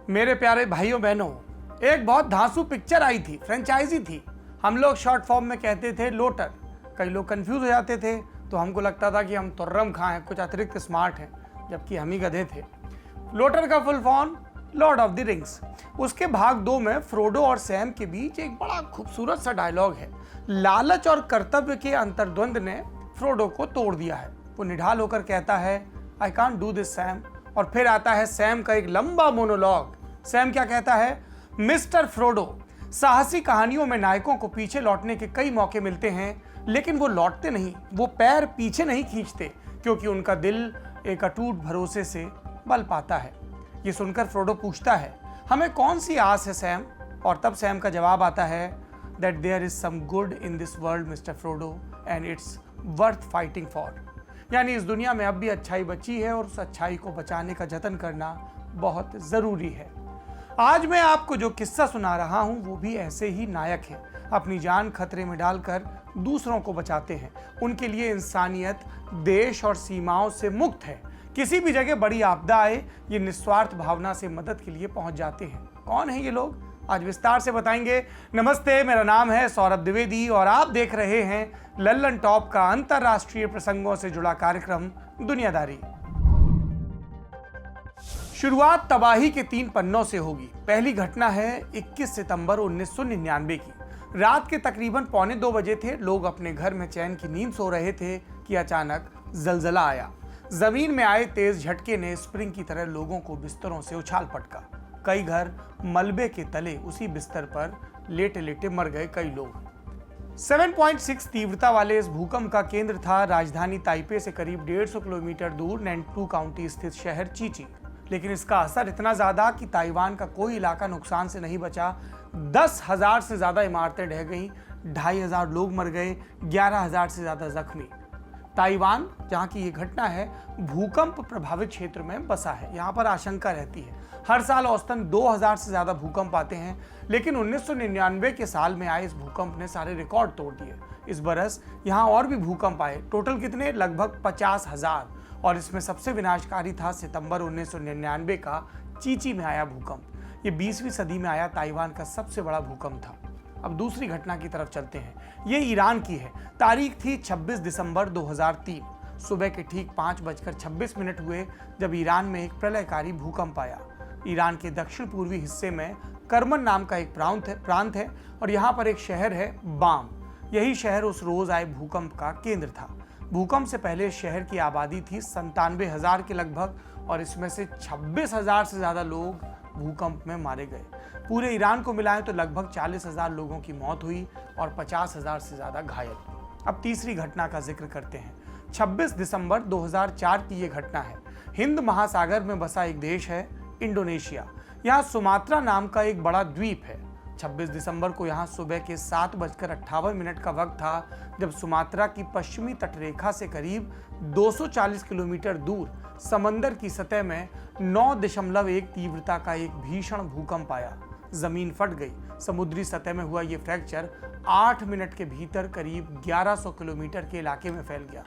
मेरे प्यारे भाइयों बहनों, एक बहुत धांसू पिक्चर आई थी, फ्रेंचाइजी थी। हम लोग शॉर्ट फॉर्म में कहते थे लोटर। कई लोग कंफ्यूज हो जाते थे तो हमको लगता था कि हम तुर्रम खां हैं, कुछ अतिरिक्त स्मार्ट हैं, जबकि हम ही गधे थे। लोटर का full form Lord of the rings. उसके भाग 2 में फ्रोडो और सैम के बीच एक बड़ा खूबसूरत सा डायलॉग है। लालच और कर्तव्य के अंतर्द्वंद ने फ्रोडो को तोड़ दिया है। वो निढाल होकर कहता है, I can't do this Sam. और फिर आता है सैम का एक लंबा मोनोलॉग। सैम क्या कहता है, मिस्टर फ्रोडो, साहसी कहानियों में नायकों को पीछे लौटने के कई मौके मिलते हैं, लेकिन वो लौटते नहीं, वो पैर पीछे नहीं खींचते, क्योंकि उनका दिल एक अटूट भरोसे से बल पाता है। ये सुनकर फ्रोडो पूछता है, हमें कौन सी आस है सैम? और तब सैम का जवाब आता है, that there is some good in this world mister Frodo and it's worth fighting for. यानी इस दुनिया में अब भी अच्छाई बची है और उस अच्छाई को बचाने का जतन करना बहुत जरूरी है। आज मैं आपको जो किस्सा सुना रहा हूं वो भी ऐसे ही नायक हैं। अपनी जान खतरे में डालकर दूसरों को बचाते हैं। उनके लिए इंसानियत देश और सीमाओं से मुक्त है। किसी भी जगह बड़ी आपदा आए, ये निस्वार्थ भावना से मदद के लिए पहुंच जाते हैं। कौन है ये लोग? आज विस्तार से बताएंगे। नमस्ते, मेरा नाम है सौरभ द्विवेदी और आप देख रहे हैं लल्लन टॉप का अंतरराष्ट्रीय प्रसंगों से जुड़ा कार्यक्रम दुनियादारी। शुरुआत तबाही के 3 पन्नों से होगी। पहली घटना है 21 सितंबर 1999 की। रात के तकरीबन 1:45 बजे थे। लोग अपने घर में चैन की नींद सो रहे थे कि अचानक जलजला आया। जमीन में आए तेज झटके ने स्प्रिंग की तरह लोगों को बिस्तरों से उछाल पटका। कई घर मलबे के तले उसी बिस्तर पर लेटे लेटे मर गए कई लोग। 7.6 तीव्रता वाले इस भूकंप का केंद्र था राजधानी ताइपे से करीब 150 किलोमीटर दूर नैंटू काउंटी स्थित शहर चीची। लेकिन इसका असर इतना ज्यादा कि ताइवान का कोई इलाका नुकसान से नहीं बचा। 10,000 से ज्यादा इमारतें ढह गईं, 2,500 लोग मर गए, 11,000 से ज्यादा जख्मी। ताइवान, जहां की ये घटना है, भूकंप प्रभावित क्षेत्र में बसा है। यहाँ पर आशंका रहती है। हर साल औसतन 2,000 से ज्यादा भूकंप आते हैं, लेकिन 1999 के साल में आए इस भूकंप ने सारे रिकॉर्ड तोड़ दिए। इस बरस यहाँ और भी भूकंप आए। टोटल कितने? लगभग 50,000। और इसमें सबसे विनाशकारी था सितंबर 1999 का चीची में आया भूकंप। ये 20वीं सदी में आया ताइवान का सबसे बड़ा भूकंप था। अब दूसरी घटना की तरफ चलते हैं। ये ईरान की है। तारीख थी 26 दिसंबर 2003। सुबह के ठीक 5:26 हुए जब ईरान में एक प्रलयकारी भूकंप आया। ईरान के दक्षिण पूर्वी हिस्से में करमन नाम का एक प्रांत है और यहाँ पर एक शहर है बाम। यही शहर उस रोज आए भूकंप का केंद्र था। भूकंप से पहले शहर की आबादी थी 97,000 के लगभग और इसमें से 26,000 से ज्यादा लोग भूकंप में मारे गए। पूरे ईरान को मिलाएं तो लगभग 40,000 लोगों की मौत हुई और 50,000 से ज्यादा घायल। अब तीसरी घटना का जिक्र करते हैं। 26 दिसंबर 2004 की ये घटना है। हिंद महासागर में बसा एक देश है इंडोनेशिया। यहाँ सुमात्रा नाम का एक बड़ा द्वीप है। 26 दिसंबर को यहाँ सुबह के 7:58 का वक्त था जब सुमात्रा की पश्चिमी तटरेखा से करीब 240 किलोमीटर दूर समंदर की सतह में 9.1 तीव्रता का एक भीषण भूकंप आया। जमीन फट गई। समुद्री सतह में हुआ ये फ्रैक्चर 8 मिनट के भीतर करीब 1100 किलोमीटर के इलाके में फैल गया।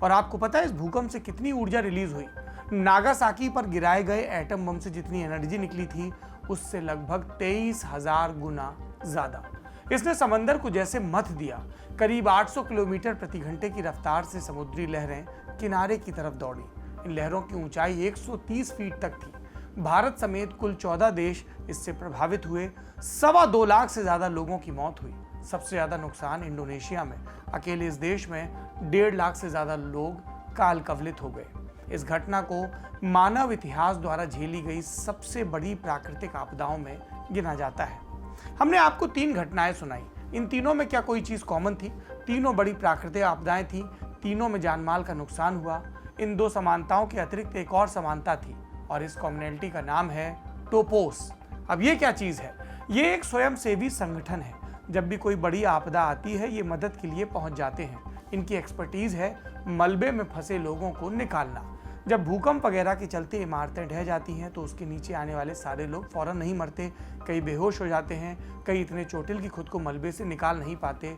और आपको पता है इस भूकंप से कितनी ऊर्जा रिलीज हुई? नागासाकी पर गिराए गए एटम बम से जितनी एनर्जी निकली थी उससे लगभग 23,000 गुना ज्यादा। इसने समंदर को जैसे मथ दिया। करीब 800 किलोमीटर प्रति घंटे की रफ्तार से समुद्री लहरें किनारे की तरफ दौड़ी। इन लहरों की ऊंचाई 130 फीट तक थी। भारत समेत कुल 14 देश इससे प्रभावित हुए। 2.25 लाख से ज्यादा लोगों की मौत हुई। सबसे ज्यादा नुकसान इंडोनेशिया में। अकेले इस देश में 1.5 लाख से ज्यादा लोग काल कवलित हो गए। इस घटना को मानव इतिहास द्वारा झेली गई सबसे बड़ी प्राकृतिक आपदाओं में गिना जाता है। हमने आपको 3 घटनाएं सुनाई। इन तीनों में क्या कोई चीज कॉमन थी? तीनों बड़ी प्राकृतिक आपदाएं थी। तीनों में जानमाल का नुकसान हुआ। इन 2 समानताओं के अतिरिक्त एक और समानता थी और इस कम्युनिटी का नाम है टोपोस। अब ये क्या चीज है? ये एक स्वयंसेवी संगठन है। जब भी कोई बड़ी आपदा आती है ये मदद के लिए पहुंच जाते हैं। इनकी एक्सपर्टीज है मलबे में फंसे लोगों को निकालना। जब भूकंप वगैरह के चलते इमारतें ढह जाती हैं तो उसके नीचे आने वाले सारे लोग फौरन नहीं मरते। कई बेहोश हो जाते हैं, कई इतने चोटिल कि खुद को मलबे से निकाल नहीं पाते।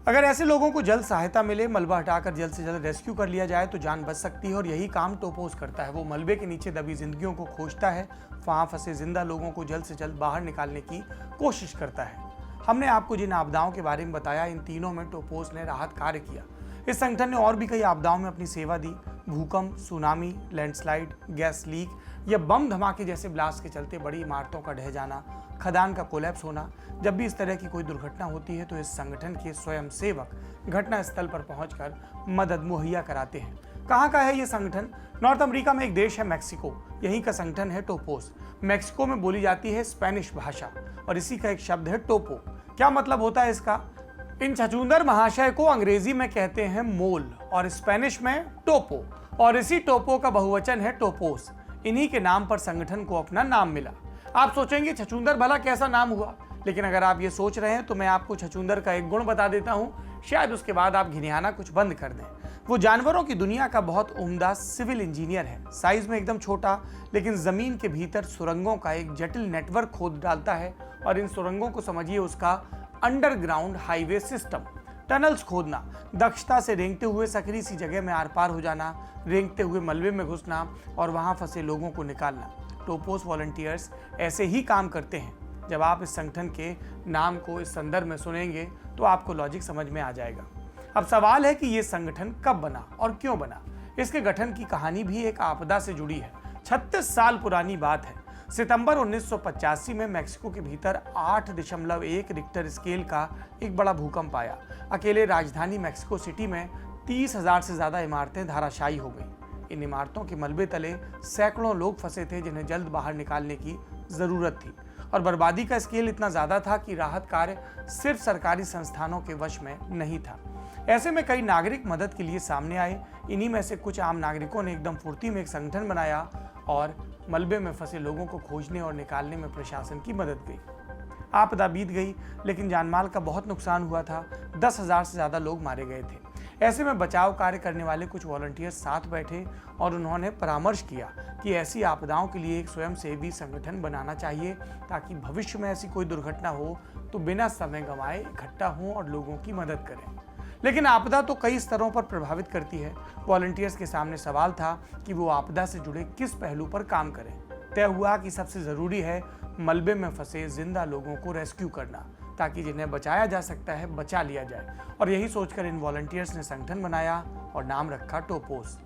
अगर ऐसे लोगों को जल्द सहायता मिले, मलबा हटाकर जल्द से जल्द रेस्क्यू कर लिया जाए तो जान बच सकती है। और यही काम टोपोस करता है। वो मलबे के नीचे दबी जिंदगियों को खोजता है, वहां फंसे जिंदा लोगों को जल्द से जल्द बाहर निकालने की कोशिश करता है। हमने आपको जिन आपदाओं के बारे में बताया, इन तीनों में टोपोस ने राहत कार्य किया। इस संगठन ने और भी कई आपदाओं में अपनी सेवा दी। भूकंप, सुनामी, लैंडस्लाइड, गैस लीक या बम धमाके जैसे ब्लास्ट के चलते बड़ी इमारतों का ढह जाना, खदान का कोलैप्स होना, जब भी इस तरह की कोई दुर्घटना होती है तो इस संगठन के स्वयंसेवक घटना स्थल पर पहुंचकर मदद मुहैया कराते हैं। कहाँ का है ये संगठन? नॉर्थ अमेरिका में एक देश है मैक्सिको, यहीं का संगठन है टोपोस। मैक्सिको में बोली जाती है स्पेनिश भाषा और इसी का एक शब्द है टोपो। क्या मतलब होता है इसका? इन छछूंदर महाशय को अंग्रेजी में कहते हैं मोल और स्पेनिश में टोपो, और इसी टोपो का बहुवचन है टोपोस। इन्हीं के नाम पर संगठन को अपना नाम मिला। आप सोचेंगे छछूंदर भला कैसा नाम हुआ, लेकिन अगर आप ये सोच रहे हैं तो मैं आपको छछूंदर का एक गुण बता देता हूँ, शायद उसके बाद आप घिनयाना कुछ बंद कर दें। वो जानवरों की दुनिया का बहुत उम्दा सिविल इंजीनियर है। साइज में एकदम छोटा, लेकिन जमीन के भीतर सुरंगों का एक जटिल नेटवर्क खोद डालता है। और इन सुरंगों को समझिए उसका अंडरग्राउंड हाईवे सिस्टम। टनल्स खोदना, दक्षता से रेंगते हुए सकरी सी जगह में आर पार हो जाना, रेंगते हुए मलबे में घुसना और वहां फंसे लोगों को निकालना। टोपोस वॉलंटियर्स ऐसे ही काम करते हैं। जब आप इस संगठन के नाम को इस संदर्भ में सुनेंगे तो आपको लॉजिक समझ में आ जाएगा। अब सवाल है कि ये संगठन कब बना और क्यों बना। इसके गठन की कहानी भी एक आपदा से जुड़ी है। 36 साल पुरानी बात है। सितंबर 1985 में मैक्सिको के भीतर 8.1 रिक्टर स्केल का एक बड़ा भूकंप आया। अकेले राजधानी मैक्सिको सिटी में 30,000 से ज्यादा इमारतें धराशायी हो गई। इन इमारतों के मलबे तले सैकड़ों लोग फंसे थे जिन्हें जल्द बाहर निकालने की जरूरत थी। और बर्बादी का स्केल इतना ज्यादा था कि राहत कार्य सिर्फ सरकारी संस्थानों के वश में नहीं था। ऐसे में कई नागरिक मदद के लिए सामने आए। इन्हीं में से कुछ आम नागरिकों ने एकदम फुर्ती में एक संगठन बनाया और मलबे में फंसे लोगों को खोजने और निकालने में प्रशासन की मदद की। आपदा बीत गई, लेकिन जानमाल का बहुत नुकसान हुआ था। 10,000 से ज्यादा लोग मारे गए थे। ऐसे में बचाव कार्य करने वाले कुछ वॉलंटियर्स साथ बैठे और उन्होंने परामर्श किया कि ऐसी आपदाओं के लिए एक स्वयंसेवी संगठन बनाना चाहिए, ताकि भविष्य में ऐसी कोई दुर्घटना हो तो बिना समय गंवाए इकट्ठा हों और लोगों की मदद करें। लेकिन आपदा तो कई स्तरों पर प्रभावित करती है। वॉलंटियर्स के सामने सवाल था कि वो आपदा से जुड़े किस पहलू पर काम करें। तय हुआ कि सबसे जरूरी है मलबे में फंसे जिंदा लोगों को रेस्क्यू करना, ताकि जिन्हें बचाया जा सकता है बचा लिया जाए। और यही सोचकर इन वॉलंटियर्स ने संगठन बनाया और नाम रखा टोपोस।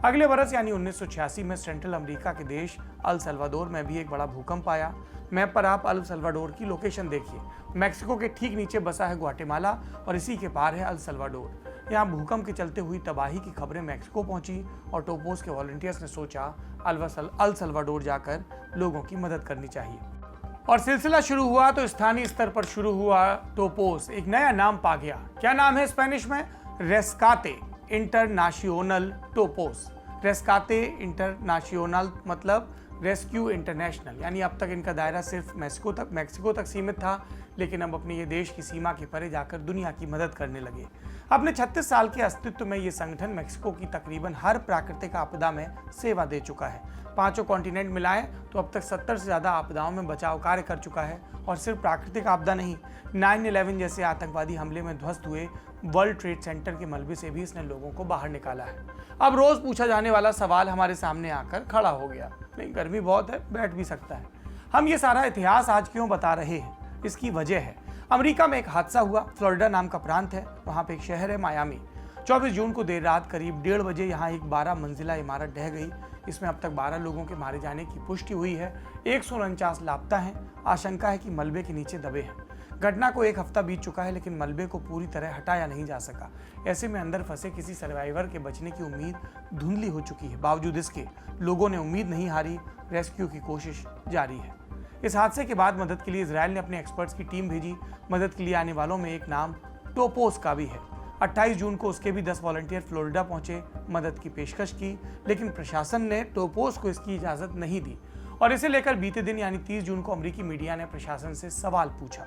अगले बरस यानी 1986 में सेंट्रल अमेरिका के देश अल सल्वाडोर में भी एक बड़ा भूकंप आया। मैप पर आप अल सल्वाडोर की लोकेशन देखिए। मैक्सिको के ठीक नीचे बसा है ग्वाटेमाला और इसी के पार है अल सल्वाडोर। यहाँ भूकंप के चलते हुई तबाही की खबरें मैक्सिको पहुंची और टोपोस के वॉलंटियर्स ने सोचा अल सल्वाडोर जाकर लोगों की मदद करनी चाहिए। और सिलसिला शुरू हुआ तो स्थानीय स्तर पर शुरू हुआ। टोपोस एक नया नाम पा गया। क्या नाम है स्पेनिश में? रेस्काते इंटरनाशियोनल टोपोस। रेस्काते इंटरनाशियोनल मतलब रेस्क्यू इंटरनेशनल। यानी अब तक इनका दायरा सिर्फ मैक्सिको तक सीमित था, लेकिन अब अपने ये देश की सीमा के परे जाकर दुनिया की मदद करने लगे। अपने 36 साल के अस्तित्व में ये संगठन मैक्सिको की तकरीबन हर प्राकृतिक आपदा में सेवा दे चुका है। 5 कॉन्टिनेंट मिलाएं तो अब तक 70 से ज्यादा आपदाओं में बचाव कार्य कर चुका है। और सिर्फ प्राकृतिक आपदा नहीं, 9/11 जैसे आतंकवादी हमले में ध्वस्त हुए वर्ल्ड ट्रेड सेंटर के मलबे से भी इसने लोगों को बाहर निकाला है। अब रोज पूछा जाने वाला सवाल हमारे सामने आकर खड़ा हो गया, नहीं गर्मी बहुत है, बैठ भी सकता है। हम ये सारा इतिहास आज क्यों बता रहे हैं? इसकी वजह है अमेरिका में एक हादसा हुआ। फ्लोरिडा नाम का प्रांत है, वहाँ पे एक शहर है मायामी। 24 जून को देर रात करीब 1:30 बजे यहाँ एक 12 मंजिला इमारत ढह गई। इसमें अब तक 12 लोगों के मारे जाने की पुष्टि हुई है। 149 लापता हैं। आशंका है कि मलबे के नीचे दबे हैं। घटना को 1 हफ्ता बीत चुका है, लेकिन मलबे को पूरी तरह हटाया नहीं जा सका। ऐसे में अंदर फंसे किसी सर्वाइवर के बचने की उम्मीद धुंधली हो चुकी है। बावजूद इसके लोगों ने उम्मीद नहीं हारी, रेस्क्यू की कोशिश जारी है। इस हादसे के बाद मदद के लिए इजराइल ने अपने एक्सपर्ट्स की टीम भेजी। मदद के लिए आने वालों में एक नाम टोपोस का भी है। 28 जून को उसके भी 10 वॉलंटियर फ्लोरिडा पहुंचे, मदद की पेशकश की, लेकिन प्रशासन ने टोपोस को इसकी इजाजत नहीं दी। और इसे लेकर बीते दिन यानी 30 जून को अमेरिकी मीडिया ने प्रशासन से सवाल पूछा।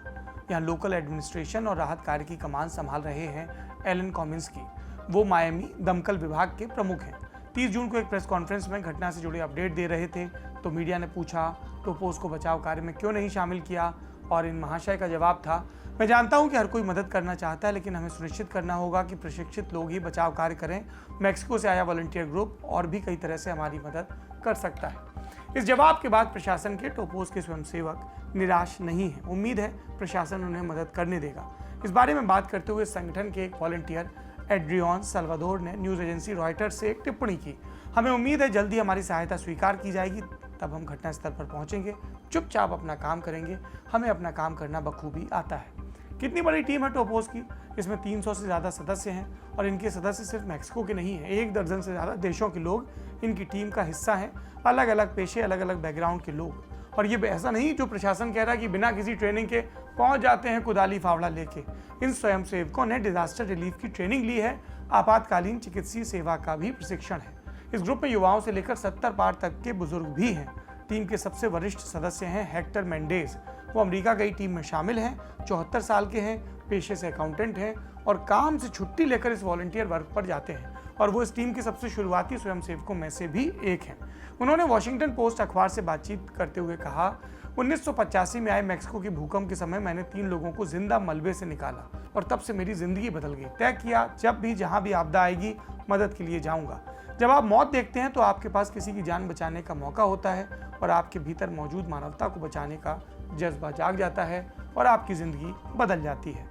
यहाँ लोकल एडमिनिस्ट्रेशन और राहत कार्य की कमान संभाल रहे हैं एलन कॉमिंस्की। वो मायामी दमकल विभाग के प्रमुख हैं। 30 जून को एक प्रेस कॉन्फ्रेंस में घटना से जुड़े अपडेट दे रहे थे तो मीडिया ने पूछा टोपोस को बचाव कार्य में क्यों नहीं शामिल किया। और इन महाशय का जवाब था, मैं जानता हूं कि हर कोई मदद करना चाहता है, लेकिन हमें सुनिश्चित करना होगा कि प्रशिक्षित लोग ही बचाव कार्य करें। मैक्सिको से आया वॉलंटियर ग्रुप और भी कई तरह से हमारी मदद कर सकता है। इस जवाब के बाद प्रशासन के टोपोस के स्वयंसेवक निराश नहीं है। उम्मीद है प्रशासन उन्हें मदद करने देगा। इस बारे में बात करते हुए संगठन के एक वॉलंटियर एड्रियन साल्वाडोर ने न्यूज एजेंसी रॉयटर्स से एक टिप्पणी की, हमें उम्मीद है जल्दी हमारी सहायता स्वीकार की जाएगी, तब हम घटनास्थल पर पहुंचेंगे, चुपचाप अपना काम करेंगे, हमें अपना काम करना बखूबी आता है। कितनी बड़ी टीम है टोपोस की? इसमें 300 से ज़्यादा सदस्य हैं और इनके सदस्य सिर्फ मैक्सिको के नहीं हैं, 1 दर्जन से ज़्यादा देशों के लोग इनकी टीम का हिस्सा हैं। अलग अलग पेशे, अलग अलग बैकग्राउंड के लोग। और ये ऐसा नहीं जो प्रशासन कह रहा है कि बिना किसी ट्रेनिंग के पहुंच जाते हैं कुदाली फावड़ा लेके। इन स्वयंसेवकों ने डिजास्टर रिलीफ की ट्रेनिंग ली है, आपातकालीन चिकित्सीय सेवा का भी प्रशिक्षण है। इस ग्रुप में युवाओं से लेकर 70 पार तक के बुजुर्ग भी हैं। टीम के सबसे वरिष्ठ सदस्य हैं हेक्टर मेंडेज। वो अमेरिका गई टीम में शामिल हैं, 74 साल के हैं, पेशे से अकाउंटेंट हैं और काम से छुट्टी लेकर इस वॉलंटियर वर्क पर जाते हैं और वो इस टीम के सबसे शुरुआती स्वयंसेवकों में से भी एक हैं। उन्होंने वॉशिंगटन पोस्ट अखबार से बातचीत करते हुए कहा, 1985 में आए मैक्सिको के भूकंप के समय मैंने 3 लोगों को जिंदा मलबे से निकाला और तब से मेरी जिंदगी बदल गई। तय किया जब भी जहां भी आपदा आएगी मदद के लिए जाऊंगा। जब आप मौत देखते हैं तो आपके पास किसी की जान बचाने का मौका होता है और आपके भीतर मौजूद मानवता को बचाने का जज्बा जाग जाता है और आपकी जिंदगी बदल जाती है।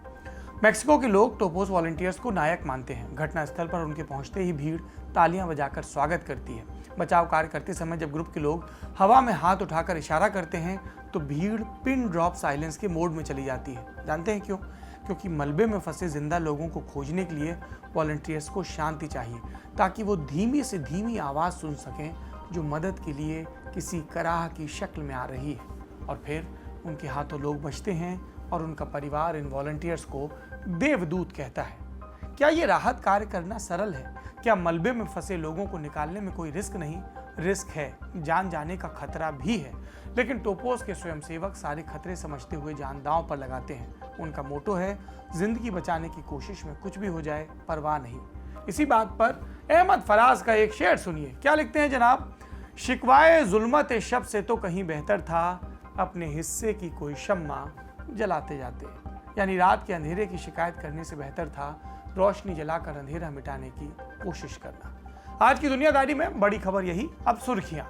मैक्सिको के लोग टोपोस वॉलंटियर्स को नायक मानते हैं। घटनास्थल पर उनके पहुंचते ही भीड़ तालियां बजाकर स्वागत करती है। बचाव कार्य करते समय जब ग्रुप के लोग हवा में हाथ उठाकर इशारा करते हैं तो भीड़ पिन ड्रॉप साइलेंस के मोड में चली जाती है। जानते हैं क्यों? क्योंकि मलबे में फंसे जिंदा लोगों को खोजने के लिए वॉलंटियर्स को शांति चाहिए, ताकि वो धीमी से धीमी आवाज़ सुन सकें जो मदद के लिए किसी कराह की शक्ल में आ रही है। और फिर उनके हाथों लोग बचते हैं और उनका परिवार इन वॉलंटियर्स को देवदूत कहता है। क्या ये राहत कार्य करना सरल है? क्या मलबे में फंसे लोगों को निकालने में कोई रिस्क नहीं? रिस्क है, जान जाने का खतरा भी है, लेकिन टोपोस के स्वयंसेवक सारे खतरे समझते हुए जान दांव पर लगाते हैं। उनका मोटो है, जिंदगी बचाने की कोशिश में कुछ भी हो जाए परवाह नहीं। इसी बात पर अहमद फराज का एक शेर सुनिए, क्या लिखते हैं जनाब, शिकवाए जुल्मत शब से तो कहीं बेहतर था अपने हिस्से की कोई शम्मा जलाते जाते। यानी रात के अंधेरे की शिकायत करने से बेहतर था रोशनी जलाकर अंधेरा मिटाने की कोशिश करना। आज की दुनियादारी में बड़ी खबर यही। अब सुर्खियां।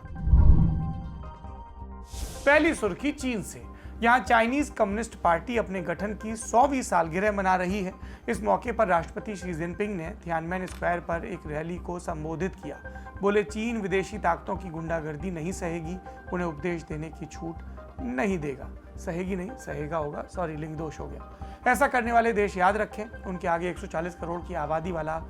पहली सुर्खी चीन से। यहां चाइनीज कम्युनिस्ट पार्टी अपने गठन की 100वीं सालगिरह मना रही है। इस मौके पर राष्ट्रपति शी जिनपिंग ने तियानमेन स्क्वायर पर एक रैली को संबोधित किया। बोले, चीन विदेशी ताकतों की गुंडागर्दी नहीं सहेगी, उन्हें उपदेश देने की छूट नहीं देगा। सहेगी नहीं, सहेगा होगा, सॉरी लिंग दोष हो गया। ऐसा करने वाले देश याद रखें, उनके आगे 140 करोड़ की आबादी वाला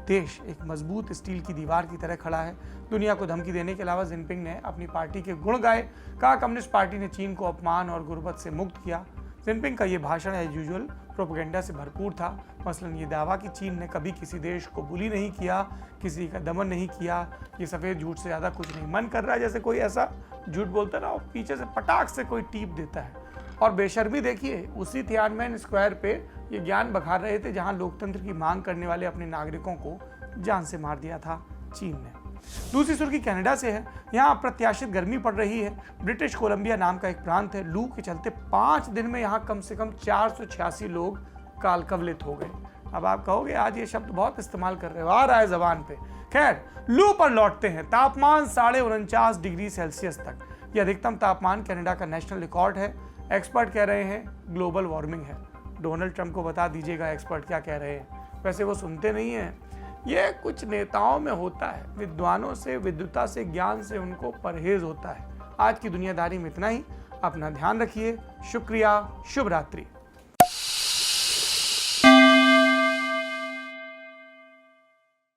देश एक मजबूत स्टील की दीवार की तरह खड़ा है। दुनिया को धमकी देने के अलावा जिनपिंग ने अपनी पार्टी के गुण गाए। कहा, कम्युनिस्ट पार्टी ने चीन को अपमान और गुर्बत से मुक्त किया। जिनपिंग का ये भाषण एज यूजुअल प्रोपेगेंडा से भरपूर था। मसलन ये दावा कि चीन ने कभी किसी देश को बुली नहीं किया, किसी का दमन नहीं किया, ये सफ़ेद झूठ से ज़्यादा कुछ नहीं। मन कर रहा है जैसे कोई ऐसा झूठ बोलता ना और पीछे से पटाख से कोई टीप देता है। और बेशर्मी देखिए, उसी तियानमेन स्क्वायर पे ये ज्ञान बखार रहे थे जहां लोकतंत्र की मांग करने वाले अपने नागरिकों को जान से मार दिया था चीन ने। दूसरी सुर्खी कनाडा से है। यहाँ अप्रत्याशित गर्मी पड़ रही है। ब्रिटिश कोलंबिया नाम का एक प्रांत है। लू के चलते 5 दिन में यहाँ कम से कम 486 लोग काल कवलित हो गए। अब आप कहोगे आज ये शब्द बहुत इस्तेमाल कर रहे हो, आ रहा है जबान पे। खैर, लू पर लौटते हैं। तापमान 49.5 डिग्री सेल्सियस तक, ये अधिकतम तापमान कनाडा का नेशनल रिकॉर्ड है। एक्सपर्ट कह रहे हैं ग्लोबल वार्मिंग है। डोनाल्ड ट्रंप को बता दीजिएगा एक्सपर्ट क्या कह रहे हैं। वैसे वो सुनते नहीं हैं। ये कुछ नेताओं में होता है, विद्वानों से, विद्वता से, ज्ञान से उनको परहेज होता है। आज की दुनियादारी में इतना ही। अपना ध्यान रखिए। शुक्रिया। शुभ रात्रि।